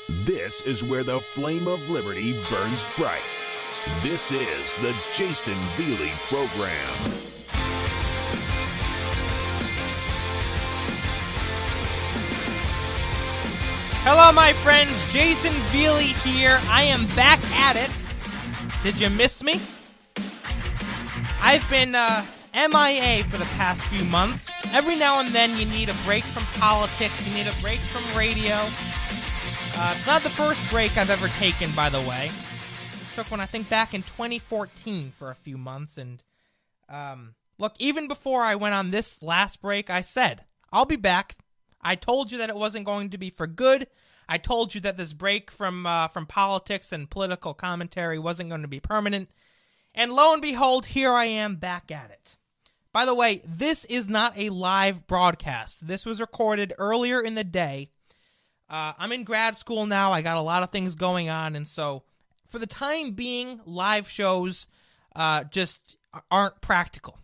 This is where the flame of liberty burns bright. This is the Jason Veely Program. Hello, my friends. Jason Veely here. I am back at it. Did you miss me? I've been MIA for the past few months. Every now and then you need a break from politics. You need a break from radio. It's not the first break I've ever taken, by the way. I took one, I think, back in 2014 for a few months. And look, even before I went on this last break, I said, I'll be back. I told you that it wasn't going to be for good. I told you that this break from politics and political commentary wasn't going to be permanent. And lo and behold, here I am back at it. By the way, this is not a live broadcast. This was recorded earlier in the day. I'm in grad school now. I got a lot of things going on. And so for the time being, live shows just aren't practical.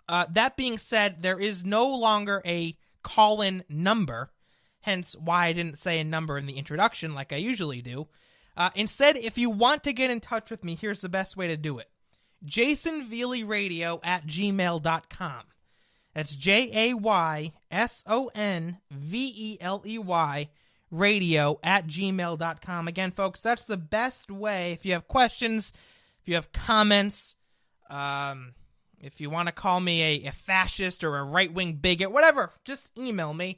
That being said, there is no longer a call-in number, hence why I didn't say a number in the introduction like I usually do. Instead, if you want to get in touch with me, here's the best way to do it. JasonVeelyRadio@gmail.com. That's JAYSONVELEY radio@gmail.com. Again, folks, that's the best way. If you have questions, if you have comments, if you want to call me a fascist or a right-wing bigot, whatever, just email me,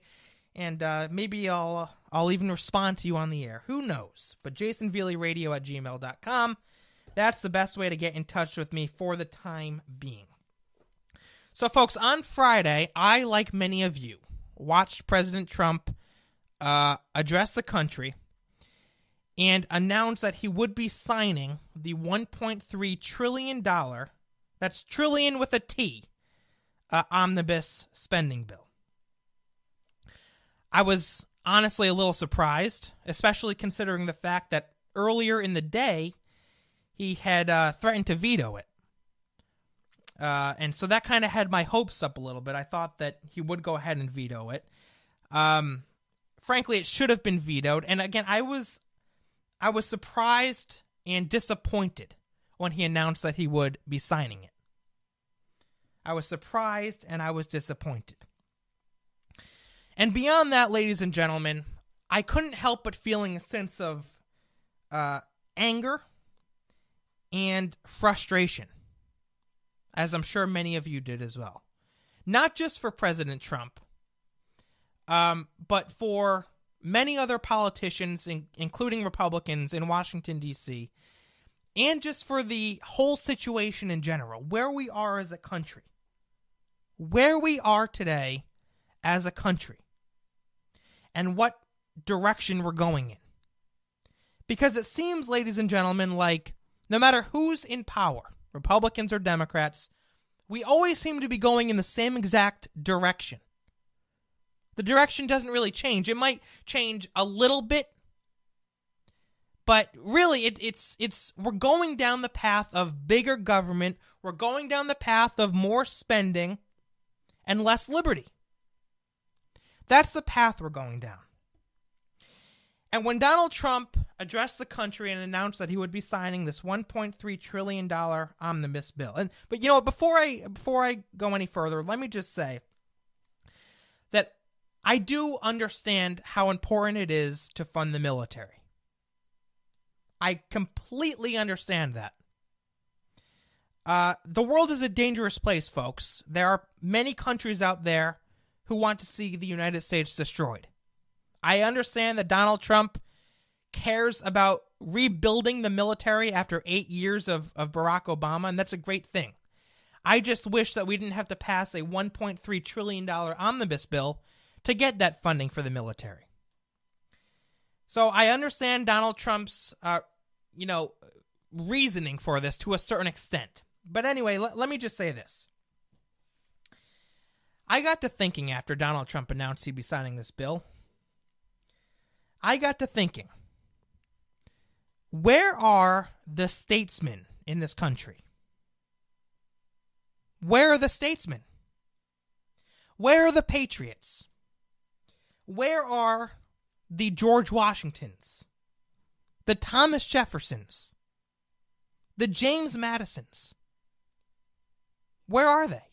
and maybe I'll even respond to you on the air. Who knows? But JasonVeelyRadio@gmail.com. That's the best way to get in touch with me for the time being. So, folks, on Friday, I, like many of you, watched President Trump address the country and announce that he would be signing the $1.3 trillion, that's trillion with a T, omnibus spending bill. I was honestly a little surprised, especially considering the fact that earlier in the day, he had threatened to veto it. And so that kind of had my hopes up a little bit. I thought that he would go ahead and veto it. Frankly, it should have been vetoed. And again, I was surprised and disappointed when he announced that he would be signing it. I was surprised and I was disappointed. And beyond that, ladies and gentlemen, I couldn't help but feeling a sense of anger and frustration, as I'm sure many of you did as well. Not just for President Trump, but for many other politicians, including Republicans in Washington, D.C., and just for the whole situation in general, where we are as a country. Where we are today as a country. And what direction we're going in. Because it seems, ladies and gentlemen, like no matter who's in power, Republicans or Democrats, we always seem to be going in the same exact direction. The direction doesn't really change. It might change a little bit, but really it's we're going down the path of bigger government. We're going down the path of more spending and less liberty. That's the path we're going down. And when Donald Trump addressed the country and announced that he would be signing this $1.3 trillion omnibus bill, but you know, before I go any further, let me just say that I do understand how important it is to fund the military. I completely understand that. The world is a dangerous place, folks. There are many countries out there who want to see the United States destroyed. I understand that Donald Trump cares about rebuilding the military after 8 years of Barack Obama, and that's a great thing. I just wish that we didn't have to pass a $1.3 trillion omnibus bill to get that funding for the military. So I understand Donald Trump's, reasoning for this to a certain extent. But anyway, let me just say this. I got to thinking after Donald Trump announced he'd be signing this bill. I got to thinking, where are the statesmen in this country? Where are the statesmen? Where are the patriots? Where are the George Washingtons, the Thomas Jeffersons, the James Madisons? Where are they?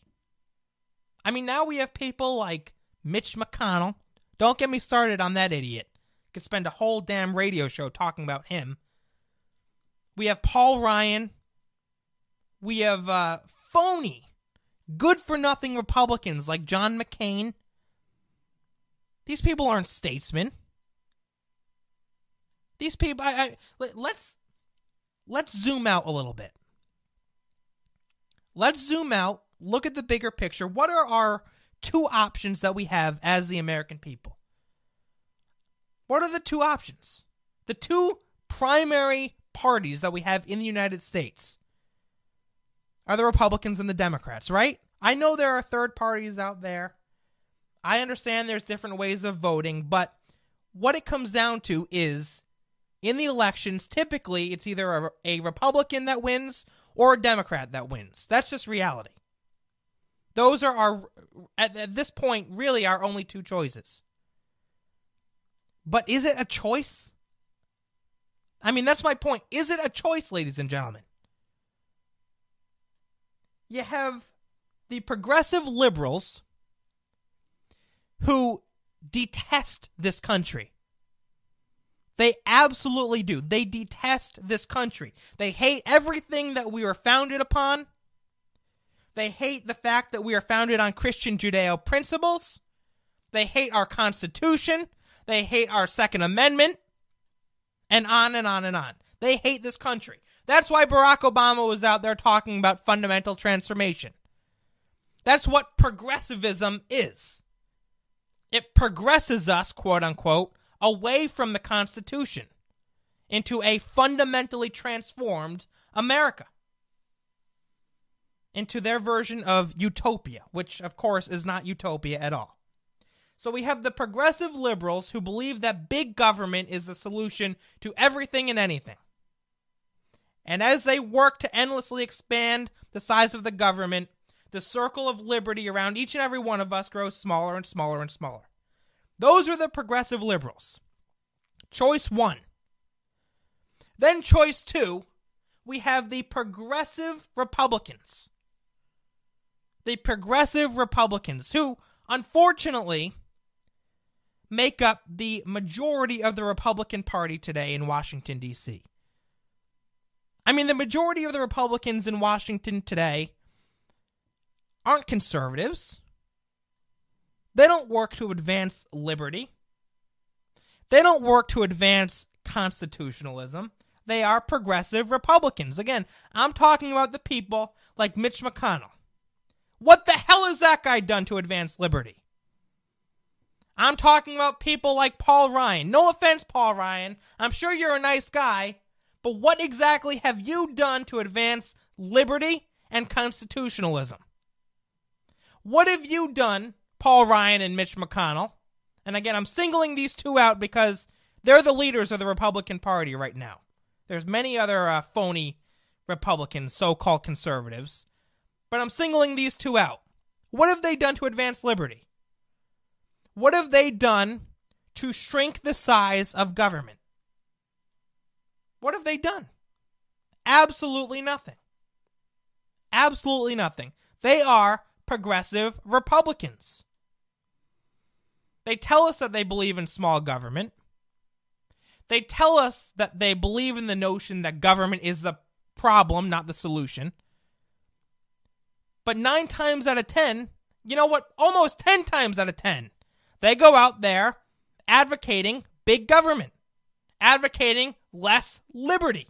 I mean, now we have people like Mitch McConnell. Don't get me started on that idiot. Could spend a whole damn radio show talking about him. We have Paul Ryan. We have phony, good-for-nothing Republicans like John McCain. These people aren't statesmen. These people, let's zoom out a little bit. Let's zoom out, look at the bigger picture. What are our two options that we have as the American people? What are the two options? The two primary parties that we have in the United States are the Republicans and the Democrats, right? I know there are third parties out there. I understand there's different ways of voting, but what it comes down to is, in the elections, typically it's either a Republican that wins or a Democrat that wins. That's just reality. Those are at this point, really our only two choices. But is it a choice? I mean, that's my point. Is it a choice, ladies and gentlemen? You have the progressive liberals who detest this country. They absolutely do. They detest this country. They hate everything that we were founded upon. They hate the fact that we are founded on Christian Judeo principles. They hate our Constitution. They hate our Second Amendment. And on and on and on. They hate this country. That's why Barack Obama was out there talking about fundamental transformation. That's what progressivism is. It progresses us, quote unquote, away from the Constitution into a fundamentally transformed America. Into their version of utopia, which, of course, is not utopia at all. So we have the progressive liberals who believe that big government is the solution to everything and anything. And as they work to endlessly expand the size of the government, the circle of liberty around each and every one of us grows smaller and smaller and smaller. Those are the progressive liberals. Choice one. Then choice two, we have the progressive Republicans. The progressive Republicans, who, unfortunately, make up the majority of the Republican Party today in Washington, D.C. I mean, the majority of the Republicans in Washington today aren't conservatives. They don't work to advance liberty. They don't work to advance constitutionalism. They are progressive Republicans. Again, I'm talking about the people like Mitch McConnell. What the hell has that guy done to advance liberty? I'm talking about people like Paul Ryan. No offense, Paul Ryan. I'm sure you're a nice guy. But what exactly have you done to advance liberty and constitutionalism? What have you done, Paul Ryan and Mitch McConnell? And again, I'm singling these two out because they're the leaders of the Republican Party right now. There's many other phony Republicans, so-called conservatives. But I'm singling these two out. What have they done to advance liberty? What have they done to shrink the size of government? What have they done? Absolutely nothing. Absolutely nothing. They are progressive Republicans. They tell us that they believe in small government. They tell us that they believe in the notion that government is the problem, not the solution. But 9 times out of 10, you know what? Almost 10 times out of 10, they go out there advocating big government, advocating less liberty.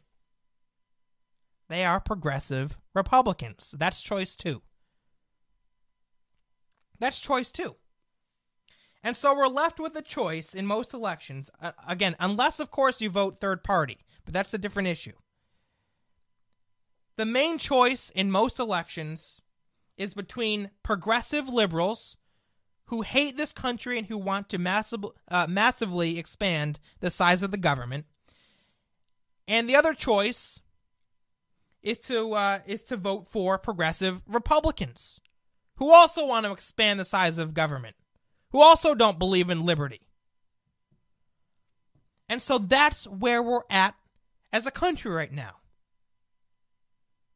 They are progressive Republicans. That's choice two. That's choice two. And so we're left with a choice in most elections, again, unless, of course, you vote third party, but that's a different issue. The main choice in most elections is between progressive liberals who hate this country and who want to massively expand the size of the government, and the other choice is to vote for progressive Republicans who also want to expand the size of government, who also don't believe in liberty. And so that's where we're at as a country right now.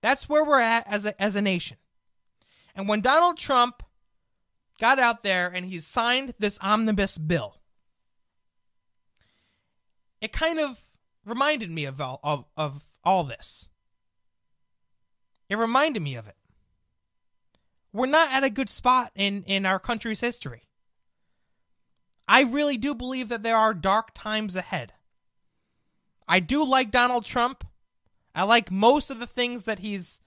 That's where we're at as a nation. And when Donald Trump got out there and he signed this omnibus bill, it kind of reminded me of all this. It reminded me of it. We're not at a good spot in our country's history. I really do believe that there are dark times ahead. I do like Donald Trump. I like most of the things that he's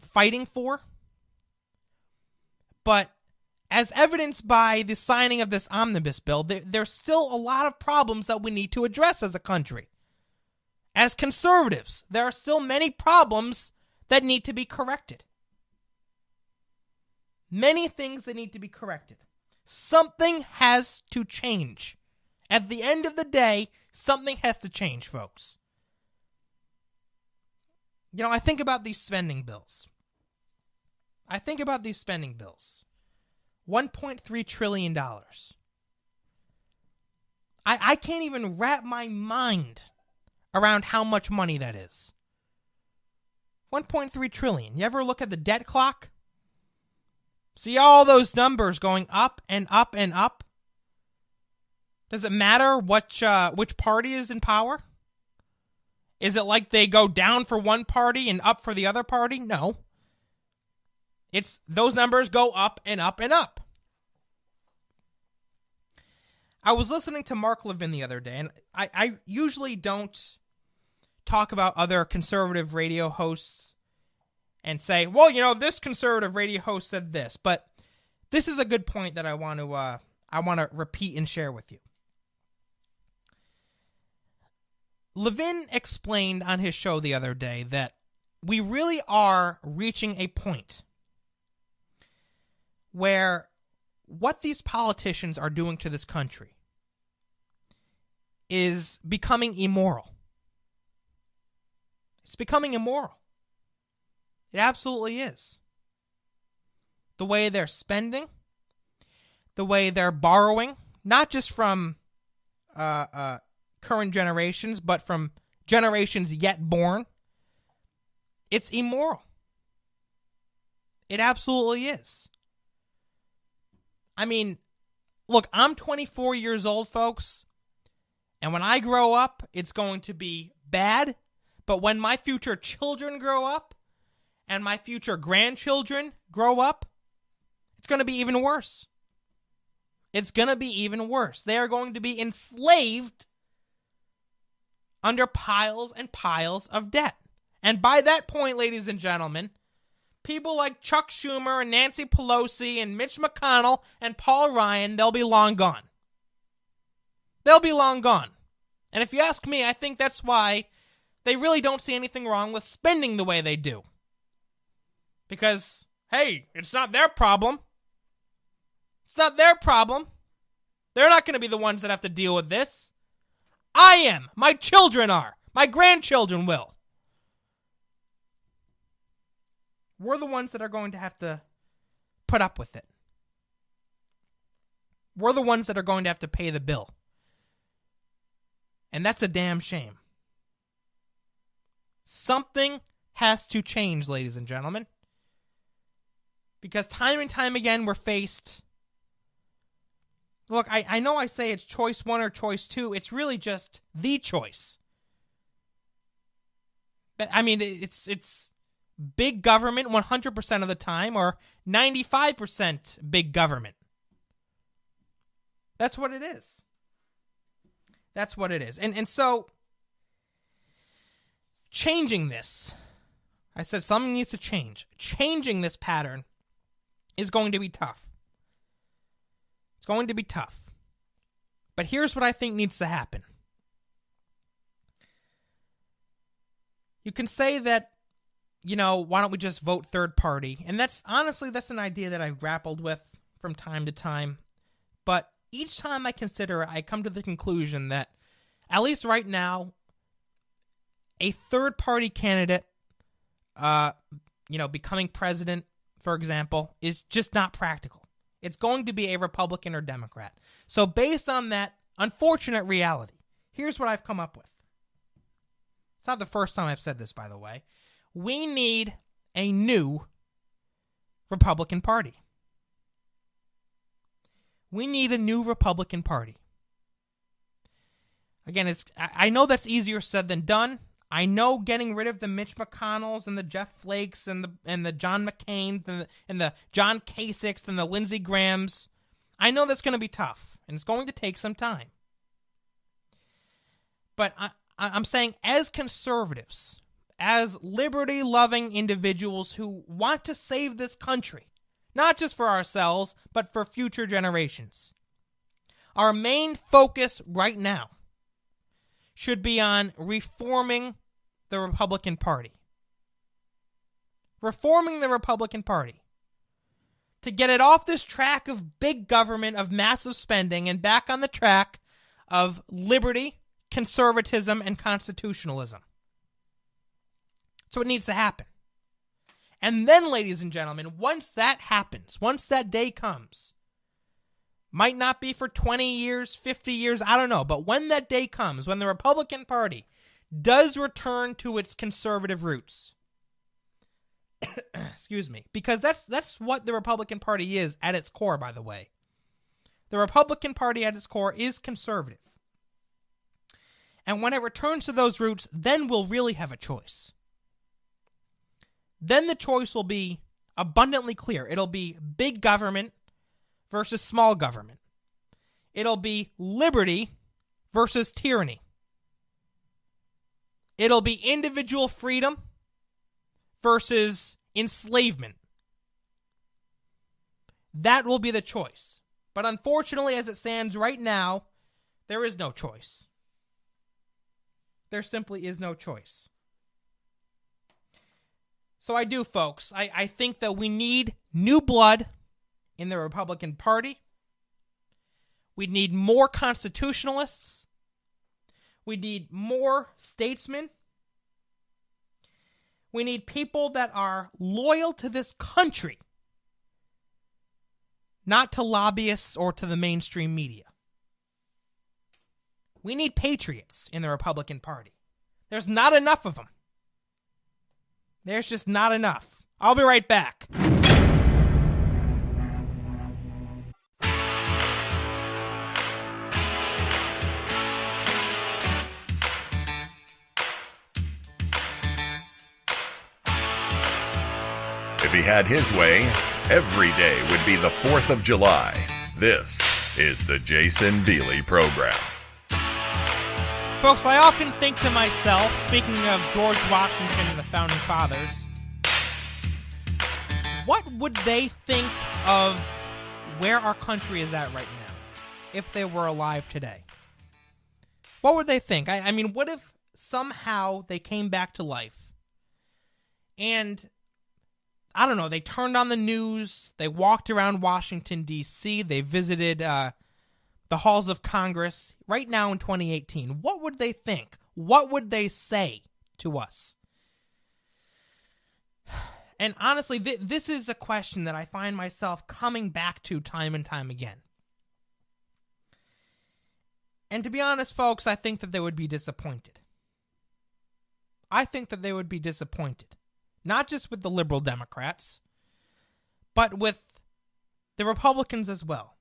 fighting for. But as evidenced by the signing of this omnibus bill, there's still a lot of problems that we need to address as a country. As conservatives, there are still many problems that need to be corrected. Many things that need to be corrected. Something has to change. At the end of the day, something has to change, folks. You know, I think about these spending bills. $1.3 trillion. I can't even wrap my mind around how much money that is. 1.3 trillion. You ever look at the debt clock? See all those numbers going up and up and up? Does it matter which party is in power? Is it like they go down for one party and up for the other party? No. It's those numbers go up and up and up. I was listening to Mark Levin the other day, and I usually don't talk about other conservative radio hosts and say, well, you know, this conservative radio host said this, but this is a good point that I want to repeat and share with you. Levin explained on his show the other day that we really are reaching a point where what these politicians are doing to this country is becoming immoral. It's becoming immoral. It absolutely is. The way they're spending, the way they're borrowing, not just from current generations, but from generations yet born, it's immoral. It absolutely is. I mean, look, I'm 24 years old, folks, and when I grow up, it's going to be bad, but when my future children grow up, and my future grandchildren grow up, it's going to be even worse. It's going to be even worse. They are going to be enslaved under piles and piles of debt. And by that point, ladies and gentlemen, people like Chuck Schumer and Nancy Pelosi and Mitch McConnell and Paul Ryan, they'll be long gone. They'll be long gone. And if you ask me, I think that's why they really don't see anything wrong with spending the way they do. Because, hey, it's not their problem. It's not their problem. They're not going to be the ones that have to deal with this. I am. My children are. My grandchildren will. We're the ones that are going to have to put up with it. We're the ones that are going to have to pay the bill. And that's a damn shame. Something has to change, ladies and gentlemen. Because time and time again, we're faced... Look, I know I say it's choice one or choice two. It's really just the choice. I mean, it's big government 100% of the time or 95% big government. That's what it is. That's what it is. And so, changing this, I said something needs to change. Changing this pattern is going to be tough. It's going to be tough. But here's what I think needs to happen. You can say that, you know, why don't we just vote third party? And that's an idea that I've grappled with from time to time. But each time I consider it, I come to the conclusion that, at least right now, a third party candidate, becoming president, for example, is just not practical. It's going to be a Republican or Democrat. So based on that unfortunate reality, Here's what I've come up with. It's not the first time I've said this, by the way. We need a new Republican Party. We need a new Republican Party. Again, I know that's easier said than done. I know getting rid of the Mitch McConnells and the Jeff Flakes and the John McCains and the John Kasichs and the Lindsey Grahams, I know that's going to be tough, and it's going to take some time. But I'm saying, as conservatives, as liberty-loving individuals who want to save this country, not just for ourselves, but for future generations, our main focus right now should be on reforming the Republican Party. Reforming the Republican Party. To get it off this track of big government, of massive spending, and back on the track of liberty, conservatism, and constitutionalism. That's what needs to happen. And then, ladies and gentlemen, once that happens, once that day comes, might not be for 20 years, 50 years, I don't know. But when that day comes, when the Republican Party does return to its conservative roots, excuse me, because that's what the Republican Party is at its core, by the way. The Republican Party at its core is conservative. And when it returns to those roots, then we'll really have a choice. Then the choice will be abundantly clear. It'll be big government versus small government. It'll be liberty versus tyranny. It'll be individual freedom versus enslavement. That will be the choice. But unfortunately, as it stands right now, there is no choice. There simply is no choice. So I do, folks. I think that we need new blood in the Republican Party. We need more constitutionalists. We need more statesmen. We need people that are loyal to this country, not to lobbyists or to the mainstream media. We need patriots in the Republican Party. There's not enough of them. There's just not enough. I'll be right back. If he had his way, every day would be the 4th of July. This is the Jason Veely Program. Folks, I often think to myself, speaking of George Washington and the Founding Fathers, what would they think of where our country is at right now if they were alive today? What would they think? I mean, what if somehow they came back to life and, I don't know, they turned on the news, they walked around Washington, D.C., they visited the halls of Congress right now in 2018. What would they think? What would they say to us? And honestly, this is a question that I find myself coming back to time and time again. And to be honest, folks, I think that they would be disappointed. I think that they would be disappointed. Not just with the liberal Democrats, but with the Republicans as well.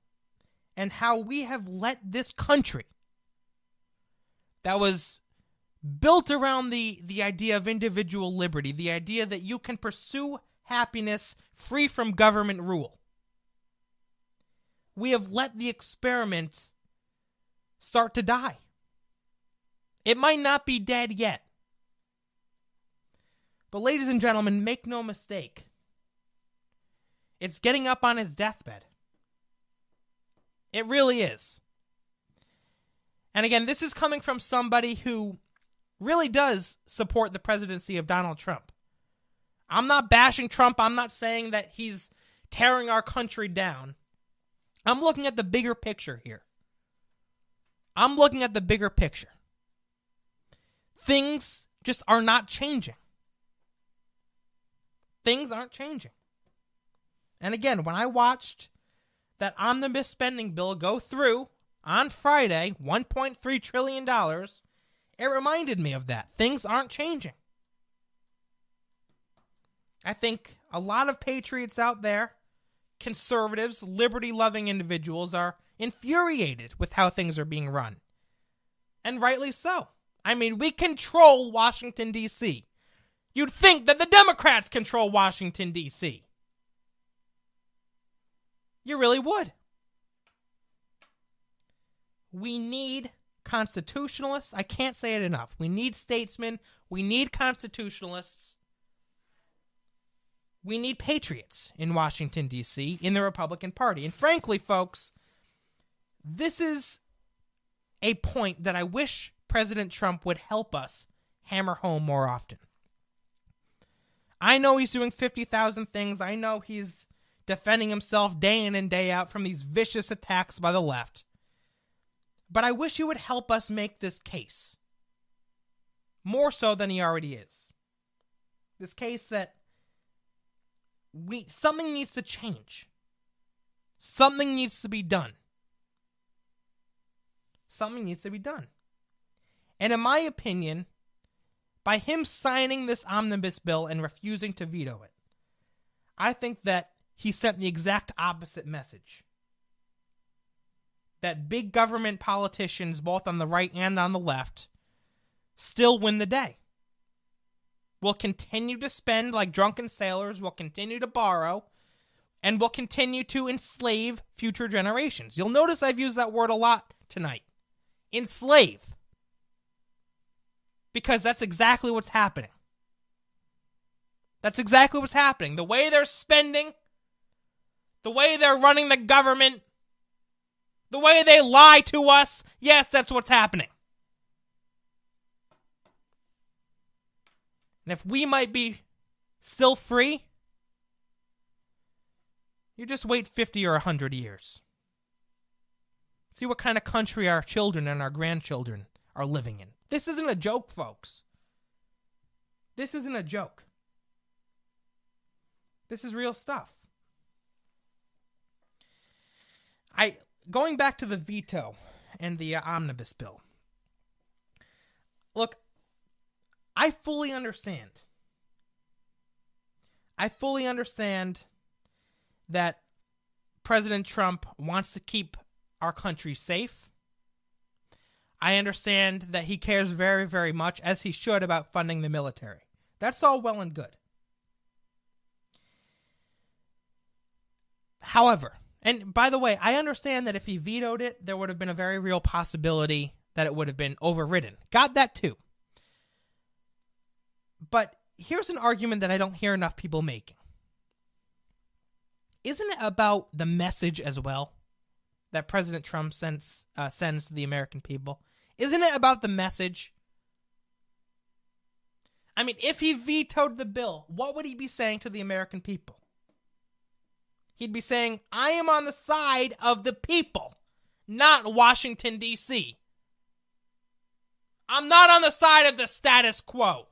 And how we have let this country that was built around the idea of individual liberty, the idea that you can pursue happiness free from government rule. We have let the experiment start to die. It might not be dead yet. But ladies and gentlemen, make no mistake. It's getting up on its deathbed. It really is. And again, this is coming from somebody who really does support the presidency of Donald Trump. I'm not bashing Trump. I'm not saying that he's tearing our country down. I'm looking at the bigger picture here. I'm looking at the bigger picture. Things just are not changing. Things aren't changing. And again, when I watched that omnibus spending bill go through on Friday, $1.3 trillion, it reminded me of that. Things aren't changing. I think a lot of patriots out there, conservatives, liberty-loving individuals, are infuriated with how things are being run. And rightly so. I mean, we control Washington, D.C. You'd think that the Democrats control Washington, D.C. You really would. We need constitutionalists. I can't say it enough. We need statesmen. We need constitutionalists. We need patriots in Washington, D.C., in the Republican Party. And frankly, folks, this is a point that I wish President Trump would help us hammer home more often. I know he's doing 50,000 things. I know he's defending himself day in and day out from these vicious attacks by the left. But I wish he would help us make this case. More so than he already is. This case that something needs to change. Something needs to be done. Something needs to be done. And in my opinion, by him signing this omnibus bill and refusing to veto it, I think that he sent the exact opposite message. That big government politicians, both on the right and on the left, still win the day. Will continue to spend like drunken sailors, will continue to borrow, and will continue to enslave future generations. You'll notice I've used that word a lot tonight. Enslave. Because that's exactly what's happening. That's exactly what's happening. The way they're spending, the way they're running the government, the way they lie to us, yes, that's what's happening. And if we might be still free, you just wait 50 or 100 years. See what kind of country our children and our grandchildren are living in. This isn't a joke, folks. This isn't a joke. This is real stuff. Going back to the veto and the omnibus bill. Look, I fully understand. I fully understand that President Trump wants to keep our country safe. I understand that he cares very, very much, as he should, about funding the military. That's all well and good. However, and by the way, I understand that if he vetoed it, there would have been a very real possibility that it would have been overridden. Got that too. But here's an argument that I don't hear enough people making. Isn't it about the message as well that President Trump sends to the American people? Isn't it about the message? I mean, if he vetoed the bill, what would he be saying to the American people? He'd be saying, I am on the side of the people, not Washington, D.C. I'm not on the side of the status quo.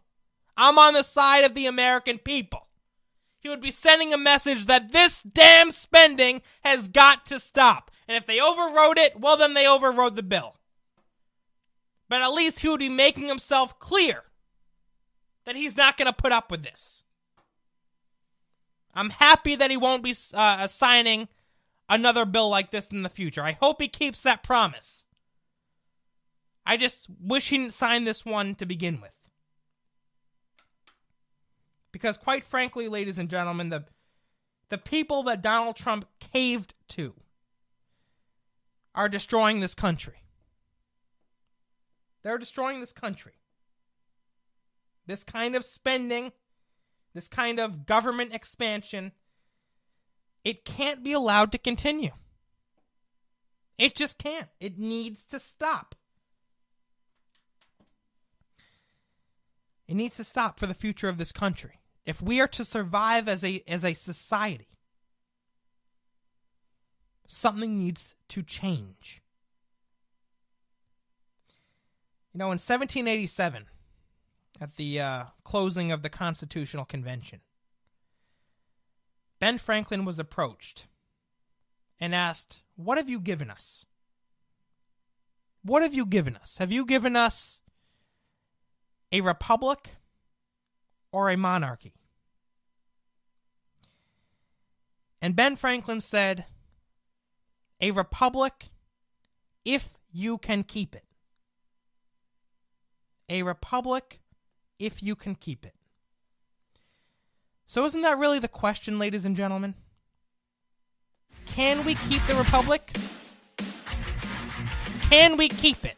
I'm on the side of the American people. He would be sending a message that this damn spending has got to stop. And if they overrode it, well, then they overrode the bill. But at least he would be making himself clear that he's not going to put up with this. I'm happy that he won't be signing another bill like this in the future. I hope he keeps that promise. I just wish he didn't sign this one to begin with. Because quite frankly, ladies and gentlemen, the people that Donald Trump caved to are destroying this country. They're destroying this country. This kind of spending, this kind of government expansion, it can't be allowed to continue. It just can't. It needs to stop. It needs to stop for the future of this country. If we are to survive as a society, something needs to change. You know, in 1787, at the closing of the Constitutional Convention, Ben Franklin was approached and asked, "What have you given us?" What have you given us? Have you given us a republic or a monarchy? And Ben Franklin said, a republic if you can keep it. A republic if you can keep it. So isn't that really the question, ladies and gentlemen? Can we keep the republic? Can we keep it?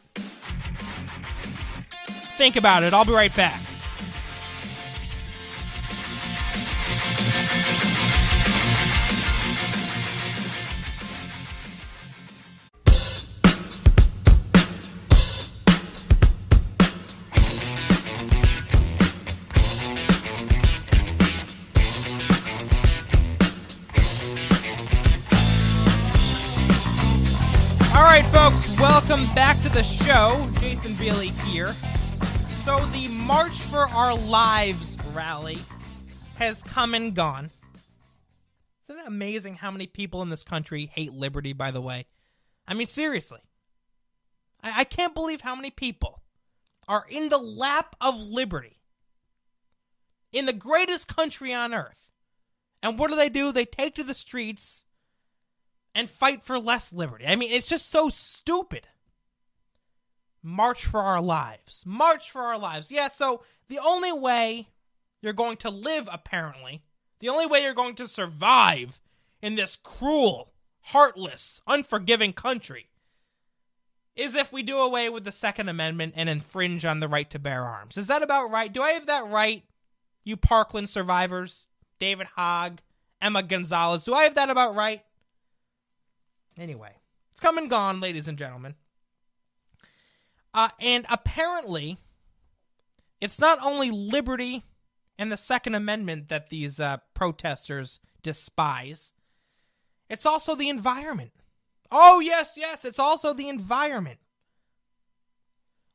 Think about it. I'll be right back. Folks, welcome back to the show. Jason Veely here. So the March for Our Lives rally has come and gone. Isn't it amazing how many people in this country hate liberty, by the way? I mean, seriously. I can't believe how many people are in the lap of liberty in the greatest country on earth. And what do? They take to the streets and fight for less liberty. I mean, it's just so stupid. March for our lives. March for our lives. Yeah, so the only way you're going to live, apparently, the only way you're going to survive in this cruel, heartless, unforgiving country is if we do away with the Second Amendment and infringe on the right to bear arms. Is that about right? Do I have that right, you Parkland survivors? David Hogg, Emma Gonzalez. Do I have that about right? Anyway, it's come and gone, ladies and gentlemen. And apparently, it's not only liberty and the Second Amendment that these protesters despise. It's also the environment. Oh, yes, it's also the environment.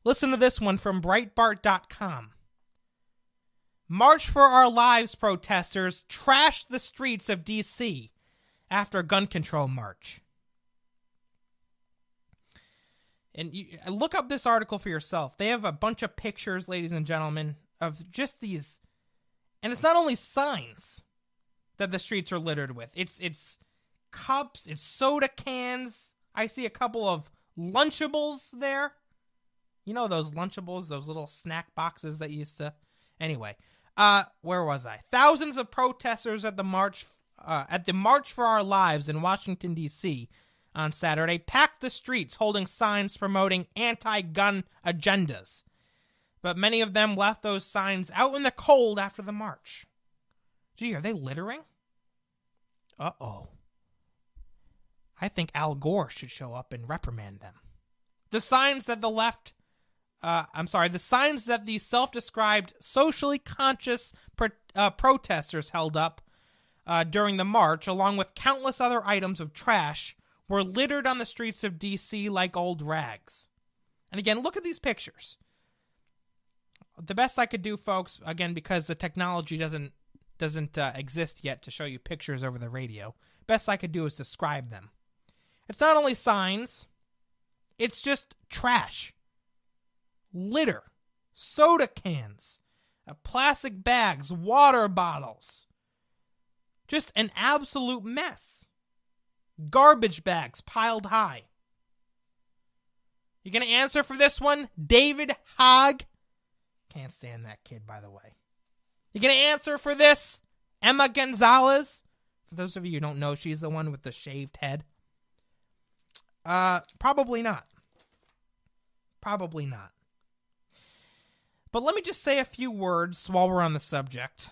Listen to this one from Breitbart.com. March for Our Lives protesters trashed the streets of D.C. after gun control march. And you look up this article for yourself. They have a bunch of pictures, ladies and gentlemen, of just these. And it's not only signs that the streets are littered with. It's cups, it's soda cans. I see a couple of Lunchables there. You know those Lunchables, those little snack boxes that used to. Anyway, where was I? Thousands of protesters at the March for Our Lives in Washington, D.C., on Saturday, packed the streets holding signs promoting anti-gun agendas. But many of them left those signs out in the cold after the march. Gee, are they littering? Uh-oh. I think Al Gore should show up and reprimand them. The signs that the signs that the self-described socially conscious protesters held up during the march, along with countless other items of trash, were littered on the streets of D.C. like old rags. And again, look at these pictures. The best I could do, folks, again, because the technology doesn't exist yet to show you pictures over the radio, best I could do is describe them. It's not only signs, it's just trash. Litter. Soda cans. Plastic bags. Water bottles. Just an absolute mess. Garbage bags piled high. You gonna answer for this one, David Hogg? Can't stand that kid, by the way. You gonna answer for this, Emma Gonzalez? For those of you who don't know, she's the one with the shaved head. Probably not. Probably not. But let me just say a few words while we're on the subject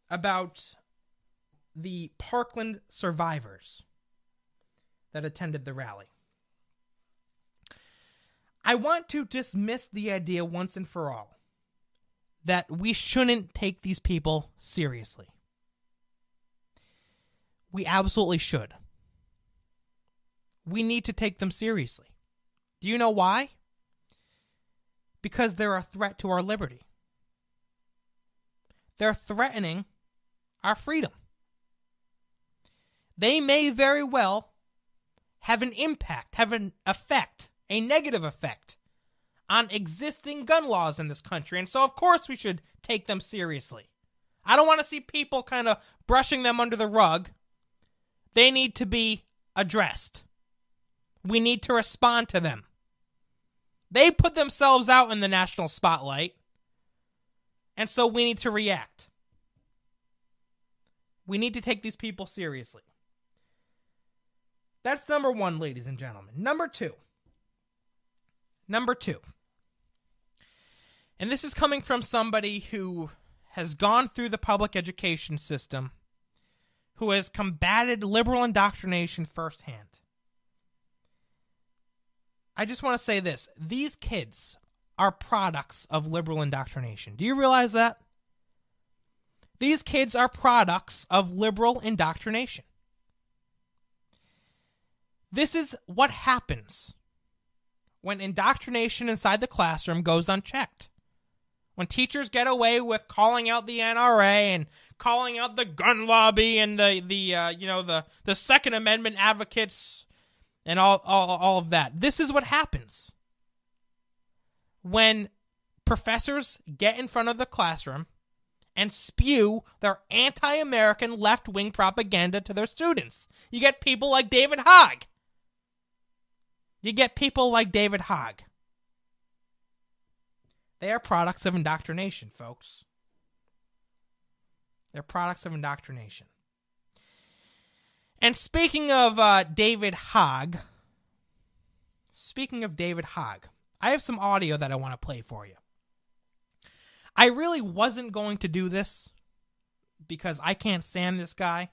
about the Parkland survivors that attended the rally. I want to dismiss the idea once and for all that we shouldn't take these people seriously. We absolutely should. We need to take them seriously. Do you know why? Because they're a threat to our liberty. They're threatening our freedom. They may very well have an impact, have an effect a negative effect on existing gun laws in this country. And so, of course, we should take them seriously. I don't want to see people kind of brushing them under the rug. They need to be addressed. We need to respond to them. They put themselves out in the national spotlight, and so we need to react. We need to take these people seriously. That's number one, ladies and gentlemen. Number two. And this is coming from somebody who has gone through the public education system, who has combated liberal indoctrination firsthand. I just want to say this. These kids are products of liberal indoctrination. Do you realize that? These kids are products of liberal indoctrination. This is what happens when indoctrination inside the classroom goes unchecked. When teachers get away with calling out the NRA and calling out the gun lobby and the Second Amendment advocates and all of that. This is what happens when professors get in front of the classroom and spew their anti-American left-wing propaganda to their students. You get people like David Hogg. They are products of indoctrination, folks. They're products of indoctrination. And speaking of David Hogg, I have some audio that I want to play for you. I really wasn't going to do this because I can't stand this guy.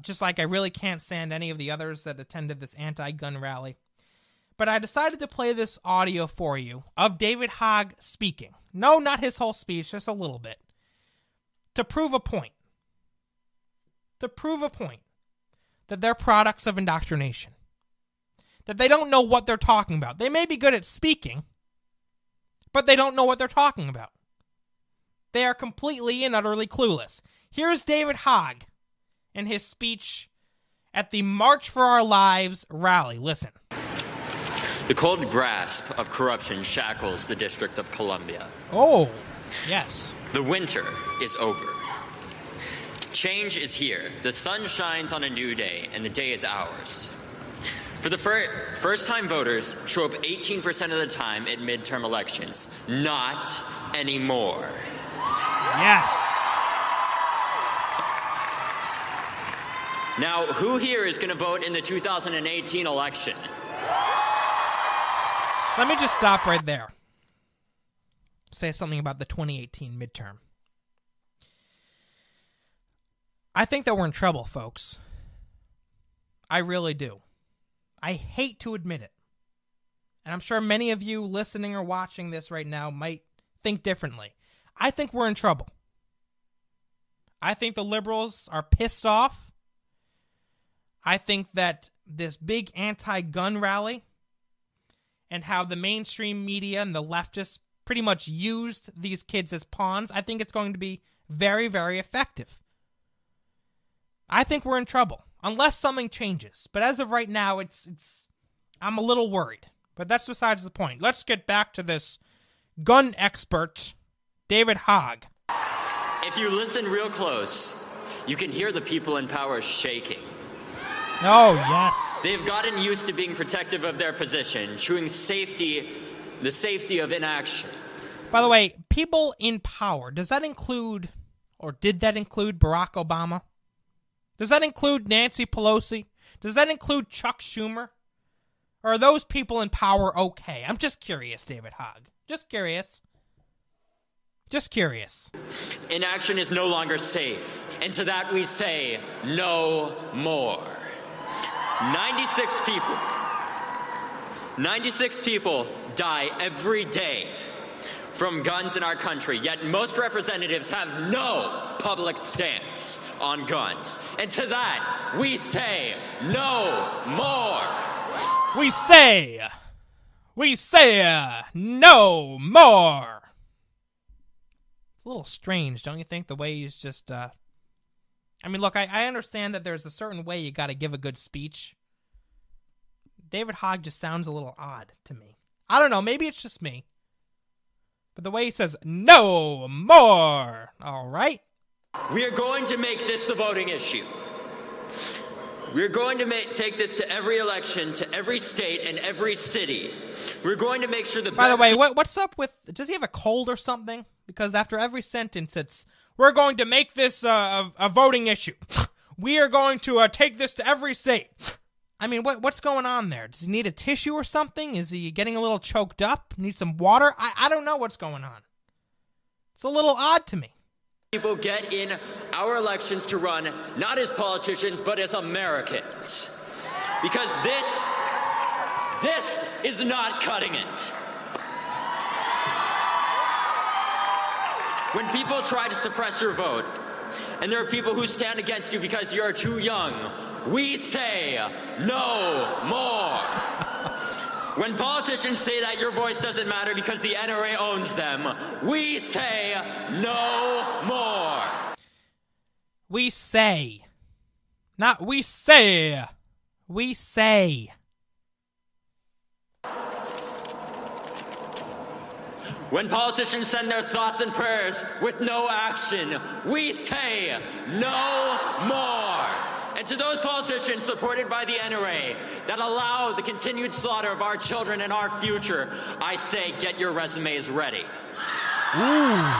Just like I really can't stand any of the others that attended this anti-gun rally. But I decided to play this audio for you of David Hogg speaking. No, not his whole speech, just a little bit. To prove a point. That they're products of indoctrination. That they don't know what they're talking about. They may be good at speaking, but they don't know what they're talking about. They are completely and utterly clueless. Here's David Hogg in his speech at the March for Our Lives rally. Listen. The cold grasp of corruption shackles the District of Columbia. Oh, yes. The winter is over. Change is here. The sun shines on a new day, and the day is ours. For the first-time voters show up 18% of the time at midterm elections. Not anymore. Yes. Now, who here is going to vote in the 2018 election? Let me just stop right there. Say something about the 2018 midterm. I think that we're in trouble, folks. I really do. I hate to admit it. And I'm sure many of you listening or watching this right now might think differently. I think we're in trouble. I think the liberals are pissed off. I think that this big anti-gun rally and how the mainstream media and the leftists pretty much used these kids as pawns, I think it's going to be very, very effective. I think we're in trouble, unless something changes. But as of right now, I'm a little worried. But that's besides the point. Let's get back to this gun expert, David Hogg. If you listen real close, you can hear the people in power shaking. Oh, yes. They've gotten used to being protective of their position, chewing the safety of inaction. By the way, people in power, does that include, or did that include Barack Obama? Does that include Nancy Pelosi? Does that include Chuck Schumer? Or are those people in power okay? I'm just curious, David Hogg. Just curious. Inaction is no longer safe, and to that we say, no more. 96 people die every day from guns in our country, yet most representatives have no public stance on guns. And to that, we say no more. We say no more. It's a little strange, don't you think? The way he's just, I mean, look, I understand that there's a certain way you got to give a good speech. David Hogg just sounds a little odd to me. I don't know, maybe it's just me. But the way he says, no more, all right? We are going to make this the voting issue. We're going to take this to every election, to every state, and every city. We're going to make sure the By the way, what's up with... Does he have a cold or something? Because after every sentence, it's, we're going to make this a voting issue. We are going to take this to every state. I mean, what's going on there? Does he need a tissue or something? Is he getting a little choked up? Need some water? I don't know what's going on. It's a little odd to me. People get in our elections to run not as politicians, but as Americans. Because this is not cutting it. When people try to suppress your vote, and there are people who stand against you because you're too young, we say no more. When politicians say that your voice doesn't matter because the NRA owns them, we say no more. We say. Not we say. We say. When politicians send their thoughts and prayers with no action, we say no more. And to those politicians supported by the NRA that allow the continued slaughter of our children and our future, I say get your resumes ready. Ooh.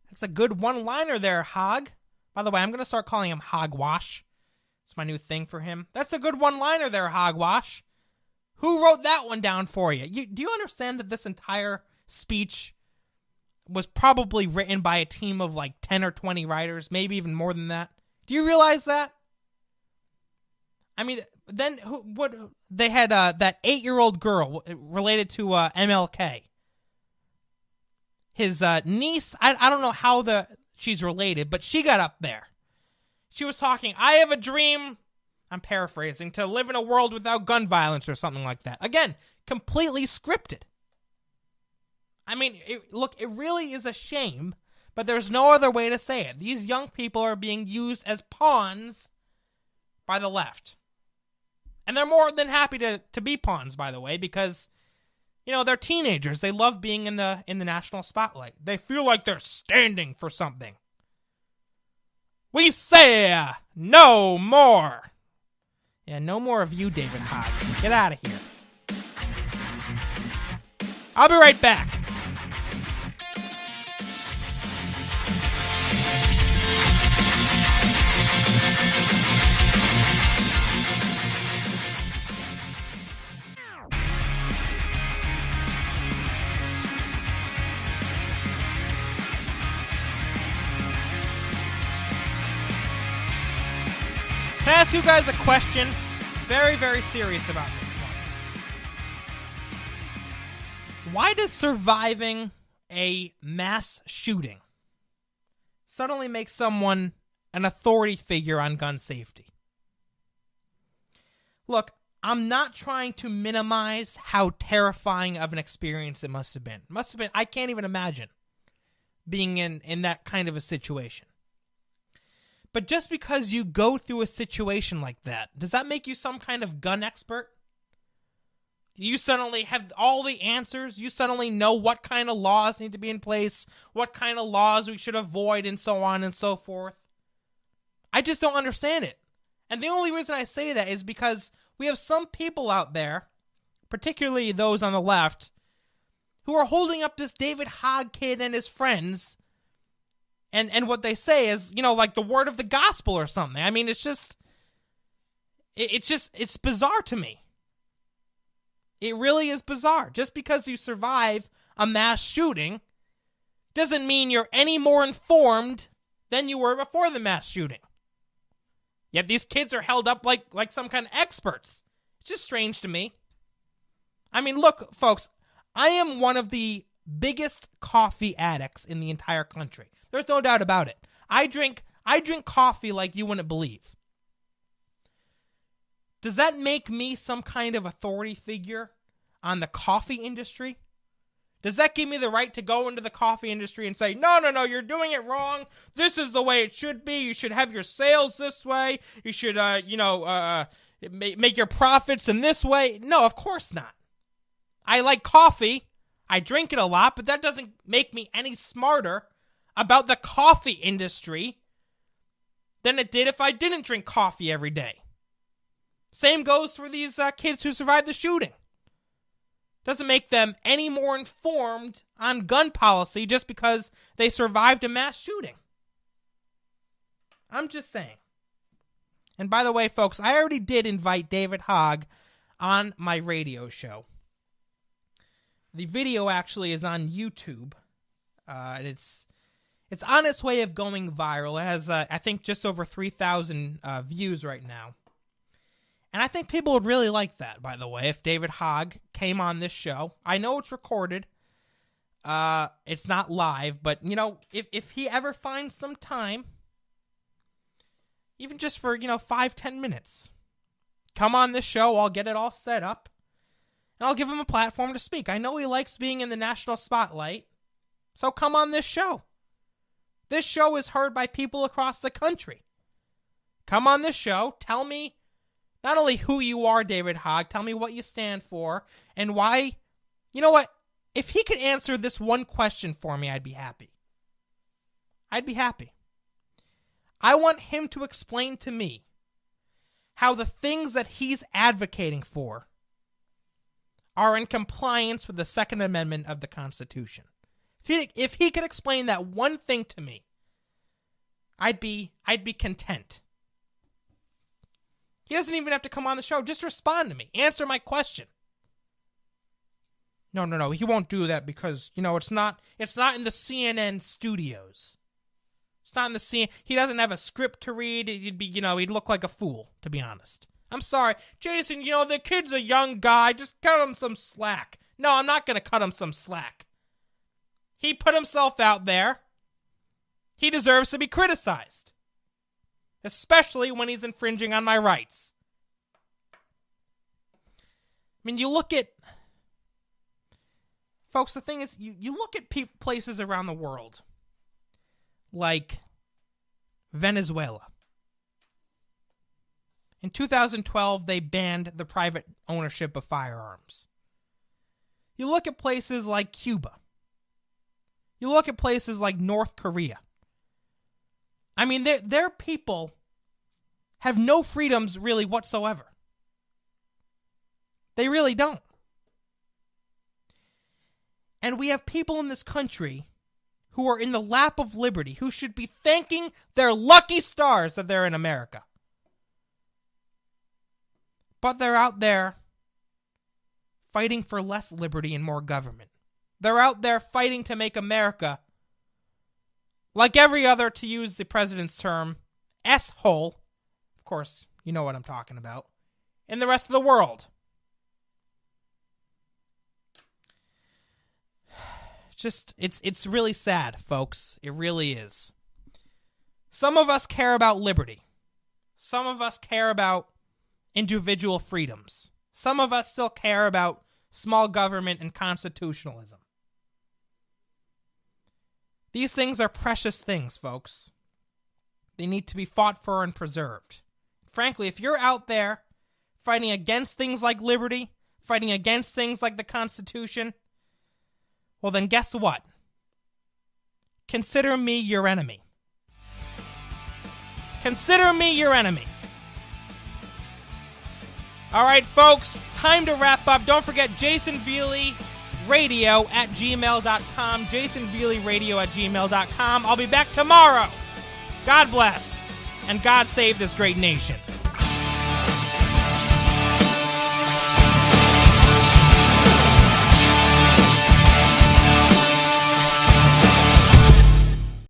That's a good one-liner there, Hogg. By the way, I'm going to start calling him Hogwash. It's my new thing for him. That's a good one-liner there, Hogwash. Who wrote that one down for you? Do you understand that this entire speech was probably written by a team of like 10 or 20 writers, maybe even more than that? Do you realize that? I mean, then what they had that 8-year-old girl related to MLK. His niece, I don't know how she's related, but she got up there. She was talking, I have a dream, I'm paraphrasing, to live in a world without gun violence or something like that. Again, completely scripted. I mean, look, it really is a shame, but there's no other way to say it. These young people are being used as pawns by the left. And they're more than happy to be pawns, by the way, because, you know, they're teenagers. They love being in the national spotlight. They feel like they're standing for something. We say no more. Yeah, no more of you, David Hogg. Get out of here. I'll be right back. Can I ask you guys a question? Very, very serious about this one. Why does surviving a mass shooting suddenly make someone an authority figure on gun safety? Look, I'm not trying to minimize how terrifying of an experience it must have been. I can't even imagine being in that kind of a situation. But just because you go through a situation like that, does that make you some kind of gun expert? You suddenly have all the answers. You suddenly know what kind of laws need to be in place, what kind of laws we should avoid, and so on and so forth. I just don't understand it. And the only reason I say that is because we have some people out there, particularly those on the left, who are holding up this David Hogg kid and his friends. And what they say is, you know, like the word of the gospel or something. I mean, it's bizarre to me. It really is bizarre. Just because you survive a mass shooting doesn't mean you're any more informed than you were before the mass shooting. Yet these kids are held up like some kind of experts. It's just strange to me. I mean, look, folks, I am one of the biggest coffee addicts in the entire country. There's no doubt about it. I drink coffee like you wouldn't believe. Does that make me some kind of authority figure on the coffee industry? Does that give me the right to go into the coffee industry and say, no, you're doing it wrong. This is the way it should be. You should have your sales this way. You should, make your profits in this way. No, of course not. I like coffee. I drink it a lot, but that doesn't make me any smarter about the coffee industry than it did if I didn't drink coffee every day. Same goes for these kids who survived the shooting. Doesn't make them any more informed on gun policy just because they survived a mass shooting. I'm just saying. And by the way, folks, I already did invite David Hogg on my radio show. The video actually is on YouTube. And it's on its way of going viral. It has, I think, just over 3,000 views right now. And I think people would really like that, by the way, if David Hogg came on this show. I know it's recorded. It's not live, but, you know, if he ever finds some time, even just for, 5-10 minutes, come on this show, I'll get it all set up, and I'll give him a platform to speak. I know he likes being in the national spotlight, so come on this show. This show is heard by people across the country. Come on this show, tell me not only who you are, David Hogg, tell me what you stand for, and why. You know what? If he could answer this one question for me, I'd be happy. I'd be happy. I want him to explain to me how the things that he's advocating for are in compliance with the Second Amendment of the Constitution. If he could explain that one thing to me, I'd be content. He doesn't even have to come on the show. Just respond to me. Answer my question. No. He won't do that because, it's not in the CNN studios. It's not in the CNN. He doesn't have a script to read. He'd look like a fool, to be honest. I'm sorry. Jason, the kid's a young guy. Just cut him some slack. No, I'm not going to cut him some slack. He put himself out there. He deserves to be criticized. Especially when he's infringing on my rights. I mean, you look at... Folks, the thing is, you look at places around the world, like Venezuela. In 2012, they banned the private ownership of firearms. You look at places like Cuba. You look at places like North Korea. I mean, their people have no freedoms really whatsoever. They really don't. And we have people in this country who are in the lap of liberty, who should be thanking their lucky stars that they're in America. But they're out there fighting for less liberty and more government. They're out there fighting to make America, like every other, to use the president's term, S-hole. Of course, you know what I'm talking about. In the rest of the world. It's really sad, folks. It really is. Some of us care about liberty. Some of us care about individual freedoms. Some of us still care about small government and constitutionalism. These things are precious things, folks. They need to be fought for and preserved. Frankly, if you're out there fighting against things like liberty, fighting against things like the Constitution, well then guess what? Consider me your enemy. Consider me your enemy. All right, folks, time to wrap up. Don't forget JasonVeelyRadio@gmail.com. JasonVeelyRadio@gmail.com. I'll be back tomorrow. God bless, and God save this great nation.